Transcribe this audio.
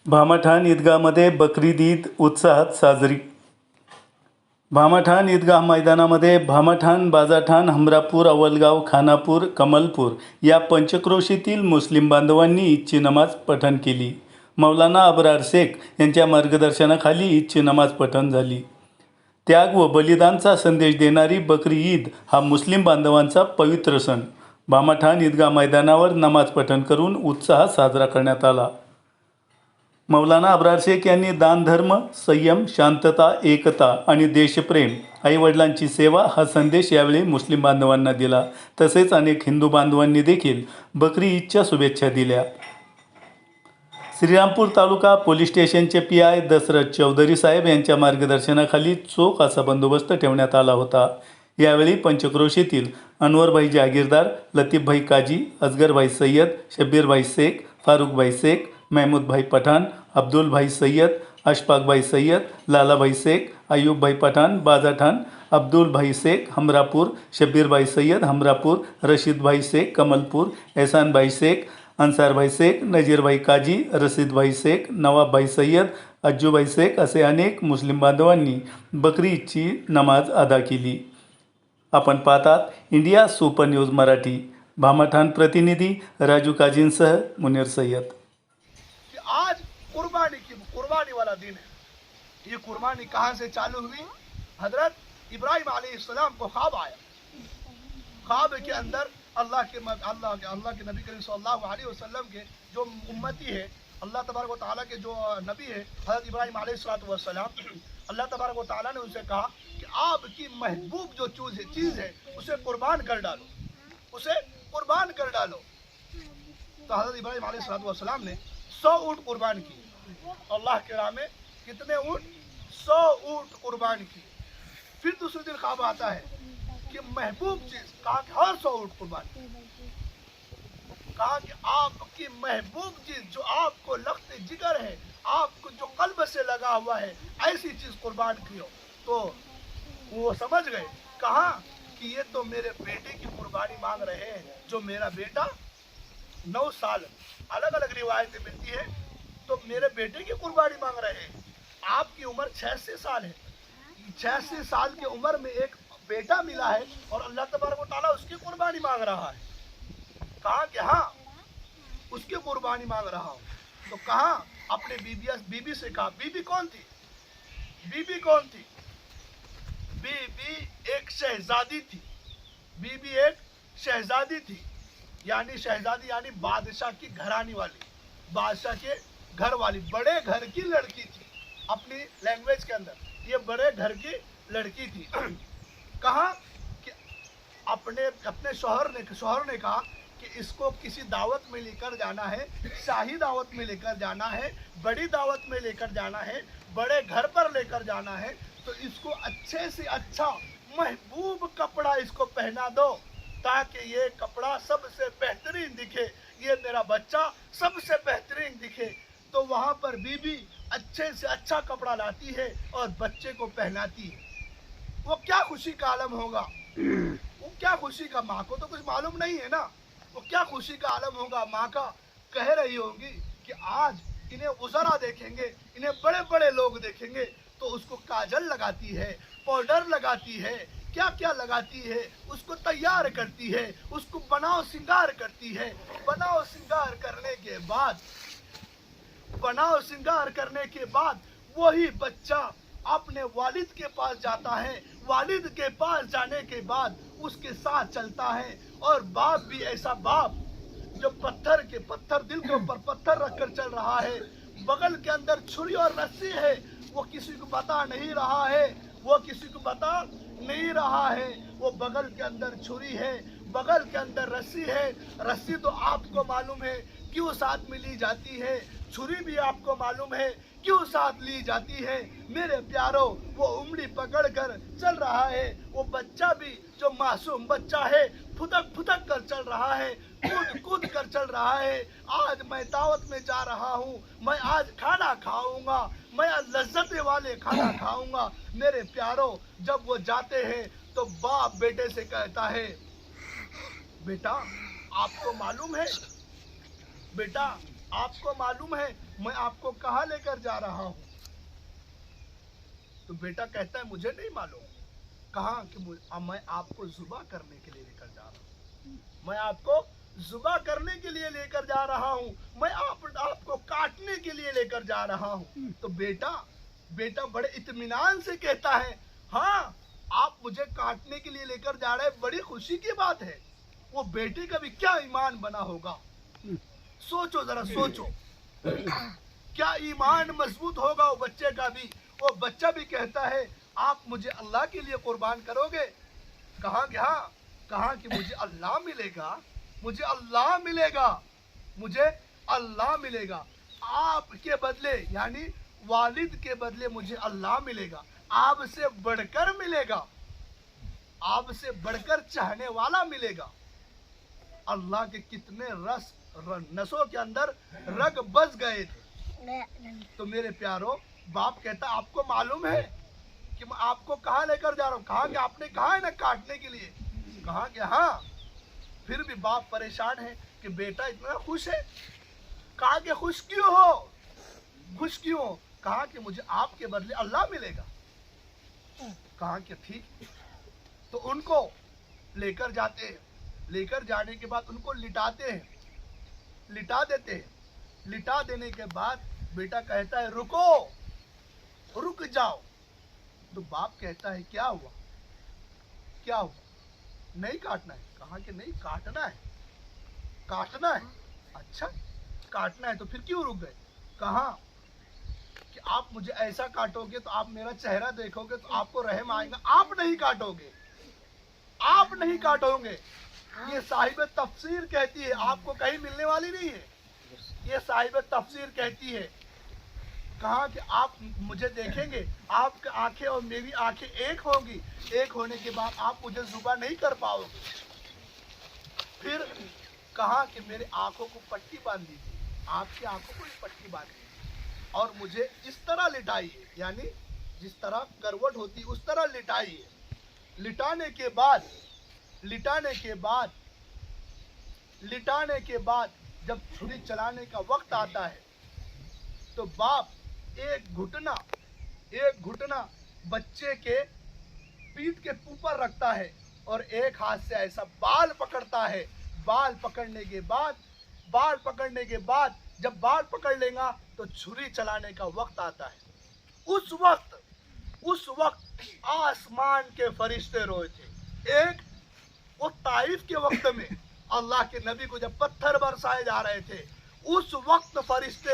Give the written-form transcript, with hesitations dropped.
भामठाण ईदगाहमध्ये बकरीद ईद उत्साहात साजरी. भामठाण ईदगाह मैदानामध्ये भामठाण, बाजाठाण, हमरापूर, अवलगाव, खानापूर, कमलपूर या पंचक्रोशीतील मुस्लिम बांधवांनी ईदची नमाज पठण केली. मौलाना अबरार शेख यांच्या मार्गदर्शनाखाली ईदची नमाज पठण झाली. त्याग व बलिदानचा संदेश देणारी बकरी ईद हा मुस्लिम बांधवांचा पवित्र सण भामठाण ईदगाह मैदानावर नमाज पठण करून उत्साहात साजरा करण्यात आला. मौलाना अबरार शेख यांनी दानधर्म, संयम, शांतता, एकता आणि देशप्रेम, आईवडिलांची सेवा हा संदेश यावेळी मुस्लिम बांधवांना दिला. तसेच अनेक हिंदू बांधवांनी देखील बकरी ईदच्या शुभेच्छा दिल्या. श्रीरामपूर तालुका पोलीस स्टेशनचे PI दशरथ चौधरी साहेब यांच्या मार्गदर्शनाखाली चोख असा बंदोबस्त ठेवण्यात आला होता. यावेळी पंचक्रोशीतील अनवरभाई जागीरदार, लतीफभाई काजी, असगरभाई सय्यद, शब्बीरभाई शेख, फारुखभाई शेख, महमूदभाई पठाण, अब्दुलभाई सय्यद, अशफाकभाई सय्यद, लालाभाई शेख, अयूबभाई पठाण, बाजाठाण, अब्दुलभाई शेख, हमरापूर, शब्बीरभाई सय्यद, हमरापूर, रशीदभाई शेख, कमलपूर, एहसानभाई शेख, अन्सारभाई शेख, नजीरभाई काजी, रशीदभाई शेख, नवाबभाई सय्यद, अज्जूभाई शेख असे अनेक मुस्लिम बांधवांनी बकरी ईदची नमाज अदा केली. आपण पाहतात इंडिया सुपर न्यूज मराठी. भामठाण प्रतिनिधी राजू काजींसह मुनीर सय्यद. आज कुर्बानी वाला दिन है। ये कुर्बानी कहाँ से चालू हुई? हजरत इब्राहिम अलैहिस्सलाम को ख्वाब आया। ख्वाब के अंदर अल्लाह के नबी करीम सल्लल्लाहु अलैहि वसल्लम के जो उम्मती है, अल्लाह तबारक व तआला के जो नबी है हजरत इब्राहिम अलैहिस्सलाम, अल्लाह तबारक व तआला ने उनसे कहा कि आपकी महबूब जो चीज़ है उसे कुर्बान कर डालो, उसे कुर्बान कर डालो। तो हजरत इब्राहिम अलैहिस्सलाम ने 100 ऊँट कुर्बान की। अल्लाह के राह में कितने ऊँट? 100 ऊँट कुर्बान की। फिर दूसरे दिन ख्वाब आता है कि महबूब चीज, कहा कि हर 100 ऊँट कुर्बान, कहा कि आपकी महबूब चीज जो आपको लख्त जिगर है, आपको जो कल्ब से लगा हुआ है, ऐसी चीज कुर्बान कियो। तो वो समझ गए, कहा कि ये तो मेरे बेटे की कुर्बानी मांग रहे हैं, जो मेरा बेटा 9 साल, अलग अलग रिवायतें मिलती है, तो मेरे बेटे की कुर्बानी मांग रहे हैं। आपकी उम्र 86 साल है, 86 साल की उम्र में एक बेटा मिला है और अल्लाह तबारक व तआला उसकी कुर्बानी मांग रहा है। कहा कि हाँ, उसकी कुर्बानी मांग रहा हूँ। तो कहा अपने बीबी से कहा। बीबी कौन थी? बीबी कौन थी? बीबी एक शहजादी थी। बीबी एक शहजादी थी, यानी शहजादी यानी बादशाह की घरानी वाली, बादशाह के घर वाली, बड़े घर की लड़की थी। अपनी लैंग्वेज के अंदर ये बड़े घर की लड़की थी। कहा कि अपने शौहर ने कहा कि इसको किसी दावत में लेकर जाना है, शाही दावत में लेकर जाना है, बड़ी दावत में लेकर जाना है, बड़े घर पर लेकर जाना है, तो इसको अच्छे से अच्छा महबूब कपड़ा इसको पहना दो, ताकि ये कपड़ा सबसे बेहतरीन दिखे, ये मेरा बच्चा सबसे बेहतरीन दिखे। तो वहाँ पर बीबी अच्छे से अच्छा कपड़ा लाती है और बच्चे को पहनाती है। वो क्या खुशी का आलम होगा, वो क्या खुशी का, माँ को तो कुछ मालूम नहीं है ना, वो क्या खुशी का आलम होगा। माँ का कह रही होगी कि आज इन्हें उज़रा देखेंगे, इन्हें बड़े बड़े लोग देखेंगे, तो उसको काजल लगाती है, पाउडर लगाती है, क्या क्या लगाती है, उसको तैयार करती है, उसको बनाओ श्रृंगार करती है। बनाओ श्रृंगार करने के बाद वही बच्चा अपने वालिद के पास जाता है। वालिद के पास जाने के बाद उसके साथ चलता है। और बाप भी ऐसा बाप जो पत्थर दिल के ऊपर पत्थर रखकर चल रहा है, बगल के अंदर छुरी और रस्सी है, वो किसी को बता नहीं रहा है, वो किसी को बता नहीं रहा है। वो बगल के अंदर छुरी है, बगल के अंदर रस्सी है। रस्सी तो आपको मालूम है क्यों साथ में ली जाती है, छुरी भी आपको मालूम है क्यों साथ ली जाती है। मेरे प्यारों, वो उंगली पकड़ कर चल रहा है। वो बच्चा भी जो मासूम बच्चा है, फुदक कर चल रहा है, कूद कर चल रहा है। आज मैं दावत में जा रहा हूँ, मैं आज खाना खाऊंगा, मैं आज लज्जत वाले खाना खाऊंगा। मेरे प्यारों, जब वो जाते हैं तो बाप बेटे से कहता है, बेटा आपको मालूम है, बेटा आपको मालूम है मैं आपको कहाँ लेकर जा रहा हूँ? तो बेटा कहता है मुझे नहीं मालूम। कहा कि मैं आपको जुबा करने के लिए लेकर जा रहा हूँ, मैं आपको जुबा करने के लिए लेकर जा रहा हूँ, मैं आपको काटने के लिए लेकर जा रहा हूँ। तो बेटा बड़े इत्मीनान से कहता है, हाँ आप मुझे काटने के लिए लेकर जा रहे हैं, बड़ी खुशी की बात है। वो बेटे का भी क्या ईमान बना होगा, सोचो जरा सोचो, क्या ईमान मजबूत होगा वो बच्चे का भी। वो बच्चा भी कहता है आप मुझे अल्लाह के लिए कुर्बान करोगे? कहा कि हाँ। कहा कि मुझे अल्लाह मिलेगा, मुझे अल्लाह मिलेगा, मुझे अल्लाह मिलेगा, आपके बदले यानी वालिद के बदले मुझे अल्लाह मिलेगा, आपसे बढ़कर मिलेगा, आपसे बढ़कर चाहने वाला मिलेगा। अल्लाह के कितने नसों के अंदर रग बस गए थे। तो मेरे प्यारो, बाप कहता आपको मालूम है कि मैं आपको कहाँ लेकर जा रहा हूँ? कहा कि आपने कहा है ना काटने के लिए। कहा कि हाँ। फिर भी बाप परेशान है कि बेटा इतना खुश है। कहा कि खुश क्यों हो, खुश क्यों हो? कहा कि मुझे आपके बदले अल्लाह मिलेगा। कहा कि ठीक। तो उनको लेकर जाते हैं, लेकर जाने के बाद उनको लिटाते हैं, लिटा देते हैं। लिटा देने के बाद बेटा कहता है रुको, रुक जाओ। तो बाप कहता है क्या हुआ, क्या हुआ? नहीं काटना है? कहा कि नहीं काटना है, काटना है। अच्छा काटना है तो फिर क्यों रुक गए? कहा कि आप मुझे ऐसा काटोगे तो आप मेरा चेहरा देखोगे तो आपको रहम आएगा, आप नहीं काटोगे, आप नहीं काटोगे। ये साहिब तफसीर कहती है, आपको कहीं मिलने वाली नहीं है। ये साहिब तफसीर कहती है। कहा कि आप मुझे देखेंगे, आपकी आंखें और मेरी आंखें एक होंगी, एक होने के बाद आप मुझे जुबा नहीं कर पाओगे। फिर कहा कि मेरे आंखों को पट्टी बांध दीजिए, आपकी आंखों को पट्टी बांध दीजिए और मुझे इस तरह लिटाइए, यानी जिस तरह करवट होती है उस तरह लिटाइए। लिटाने के बाद जब छुरी चलाने का वक्त आता है तो बाप एक घुटना बच्चे के पीठ के ऊपर रखता है और एक हाथ से ऐसा बाल पकड़ता है। बाल पकड़ने के बाद जब बाल पकड़ लेगा तो छुरी चलाने का वक्त आता है। उस वक्त आसमान के फरिश्ते रोए थे। एक वो ताइफ के वक्त में अल्लाह के नबी को जब पत्थर बरसाए जा रहे थे, उस वक्त फरिश्ते